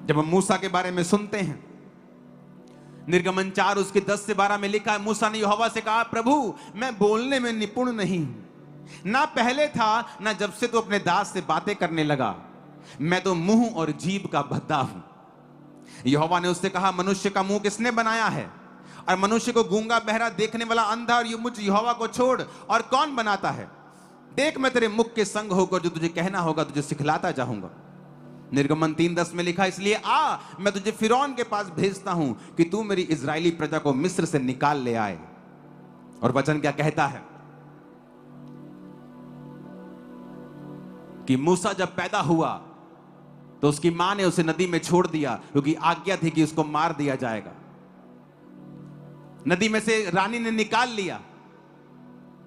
जब हम मूसा के बारे में सुनते हैं, निर्गमन 4 उसके 10 से 12 में लिखा है, मूसा ने यहोवा से कहा, प्रभु मैं बोलने में निपुण नहीं हूं, ना पहले था ना जब से तू अपने दास से बातें करने लगा, मैं तो मुंह और जीभ का भद्दा हूं। यहोवा ने उससे कहा, मनुष्य का मुंह किसने बनाया है, और मनुष्य को गूंगा बहरा देखने वाला अंधा और मुझ यहोवा को छोड़ और कौन बनाता है। देख मैं तेरे मुख के संग होकर जो तुझे कहना होगा तुझे सिखलाता जाऊंगा। निर्गमन 3:10 में लिखा, इसलिए आ मैं तुझे फिरौन के पास भेजता हूं कि तू मेरी इजरायली प्रजा को मिस्र से निकाल ले आए। और वचन क्या कहता है कि मूसा जब पैदा हुआ तो उसकी मां ने उसे नदी में छोड़ दिया, क्योंकि आज्ञा थी कि उसको मार दिया जाएगा। नदी में से रानी ने निकाल लिया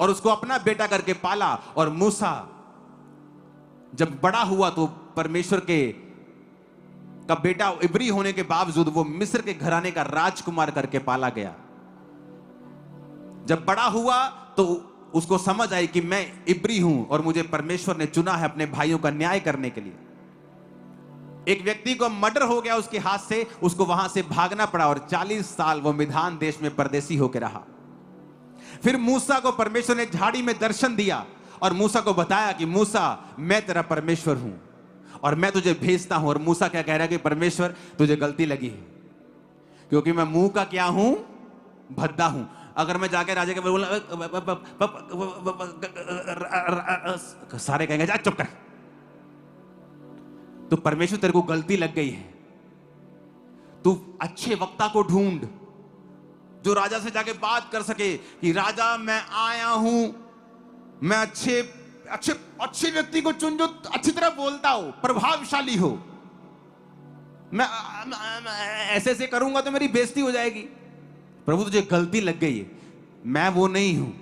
और उसको अपना बेटा करके पाला। और मूसा जब बड़ा हुआ तो परमेश्वर का बेटा इब्री होने के बावजूद वो मिस्र के घराने का राजकुमार करके पाला गया। जब बड़ा हुआ तो उसको समझ आई कि मैं इब्री हूं और मुझे परमेश्वर ने चुना है अपने भाइयों का न्याय करने के लिए। एक व्यक्ति को मर्डर हो गया उसके हाथ से, उसको वहां से भागना पड़ा और 40 साल वो मिधान देश में परदेसी होकर रहा। फिर मूसा को परमेश्वर ने झाड़ी में दर्शन दिया और मूसा को बताया कि मूसा मैं तेरा परमेश्वर हूं और मैं तुझे भेजता हूं। और मूसा क्या कह रहा है कि परमेश्वर तुझे गलती लगी है, क्योंकि मैं मुंह का क्या हूं, भद्दा हूं। अगर मैं जाके राजा के बोला, सारे कहेंगे जा चुप कर, तो परमेश्वर तेरे को गलती लग गई है। तू अच्छे वक्ता को ढूंढ जो राजा से जाके बात कर सके कि राजा मैं आया हूं, मैं अच्छे व्यक्ति को चुन जो अच्छी तरह बोलता हो, प्रभावशाली हो। मैं ऐसे करूंगा तो मेरी बेइज्जती हो जाएगी। प्रभु तुझे गलती लग गई है, मैं वो नहीं हूं।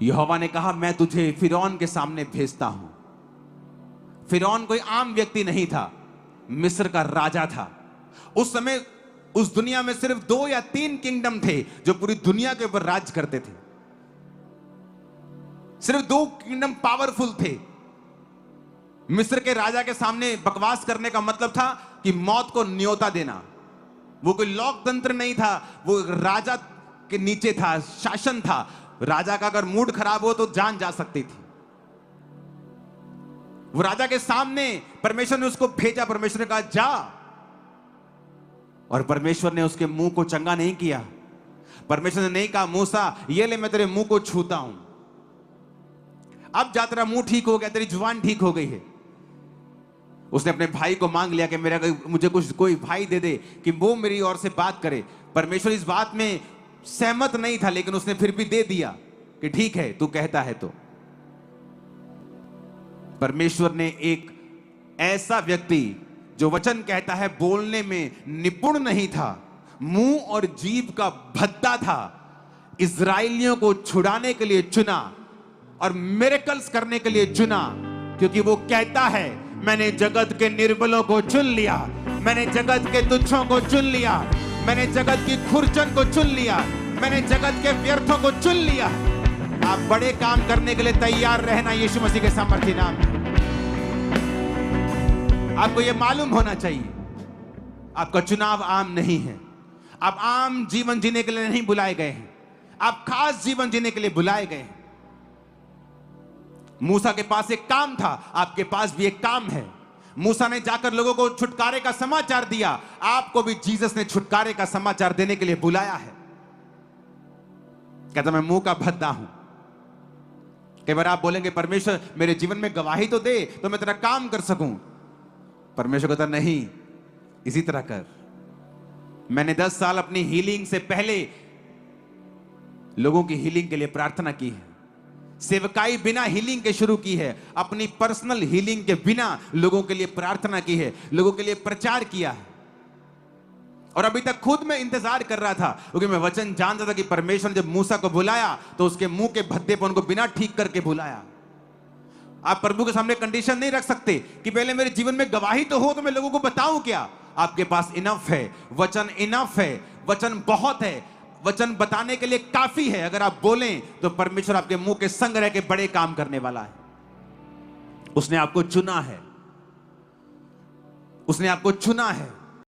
यहोवा ने कहा मैं तुझे फिरौन के सामने भेजता हूं। फिरौन कोई आम व्यक्ति नहीं था, मिस्र का राजा था। उस समय उस दुनिया में सिर्फ 2 या 3 किंगडम थे जो पूरी दुनिया के ऊपर राज करते थे। सिर्फ 2 किंगडम पावरफुल थे। मिस्र के राजा के सामने बकवास करने का मतलब था कि मौत को न्योता देना। वो कोई लोकतंत्र नहीं था, वो राजा के नीचे था, शासन था। राजा का अगर मूड खराब हो तो जान जा सकती थी। वो राजा के सामने परमेश्वर ने उसको भेजा, परमेश्वर ने कहा जा, और परमेश्वर ने उसके मुंह को चंगा नहीं किया। परमेश्वर ने नहीं कहा मूसा ये ले मैं तेरे मुंह को छूता हूं, अब जा तेरा मुंह ठीक हो गया, तेरी जुबान ठीक हो गई है। उसने अपने भाई को मांग लिया कि मुझे कोई भाई दे दे कि वो मेरी ओर से बात करे। परमेश्वर इस बात में सहमत नहीं था, लेकिन उसने फिर भी दे दिया कि ठीक है तू कहता है तो। परमेश्वर ने एक ऐसा व्यक्ति जो वचन कहता है बोलने में निपुण नहीं था, मुंह और जीभ का भद्दा था, इजराइलियों को छुड़ाने के लिए चुना और मिरेकल्स करने के लिए चुना। क्योंकि वो कहता है मैंने जगत के निर्बलों को चुन लिया, मैंने जगत के तुच्छों को चुन लिया, मैंने जगत की खुरचन को चुन लिया, मैंने जगत के व्यर्थों को चुन लिया। आप बड़े काम करने के लिए तैयार रहना यीशु मसीह के सामर्थ्य नाम में। आपको यह मालूम होना चाहिए आपका चुनाव आम नहीं है। आप आम जीवन जीने के लिए नहीं बुलाए गए हैं, आप खास जीवन जीने के लिए बुलाए गए हैं। मूसा के पास एक काम था, आपके पास भी एक काम है। मूसा ने जाकर लोगों को छुटकारे का समाचार दिया, आपको भी जीसस ने छुटकारे का समाचार देने के लिए बुलाया है। कहता मैं मुंह का भद्दा हूं। कई बार आप बोलेंगे परमेश्वर मेरे जीवन में गवाही तो दे तो मैं तेरा काम कर सकूं। परमेश्वर कहता नहीं, इसी तरह कर। मैंने 10 साल अपनी हीलिंग से पहले लोगों की हीलिंग के लिए प्रार्थना की है, सेवकाई बिना हीलिंग के शुरू की है, अपनी पर्सनल हीलिंग के बिना लोगों के लिए प्रार्थना की है, लोगों के लिए प्रचार किया है। और अभी तक खुद मैं इंतजार कर रहा था, क्योंकि मैं वचन जानता था कि परमेश्वर जब मूसा को बुलाया तो उसके मुंह के भद्देपन को बिना ठीक करके बुलाया। आप प्रभु के सामने कंडीशन नहीं रख सकते कि पहले मेरे जीवन में गवाही तो हो तो मैं लोगों को बताऊं क्या। आपके पास इनफ है, वचन इनफ है, वचन बहुत है, वचन बताने के लिए काफी है। अगर आप बोलें तो परमेश्वर आपके मुंह के संग रह के बड़े काम करने वाला है। उसने आपको चुना है, उसने आपको चुना है।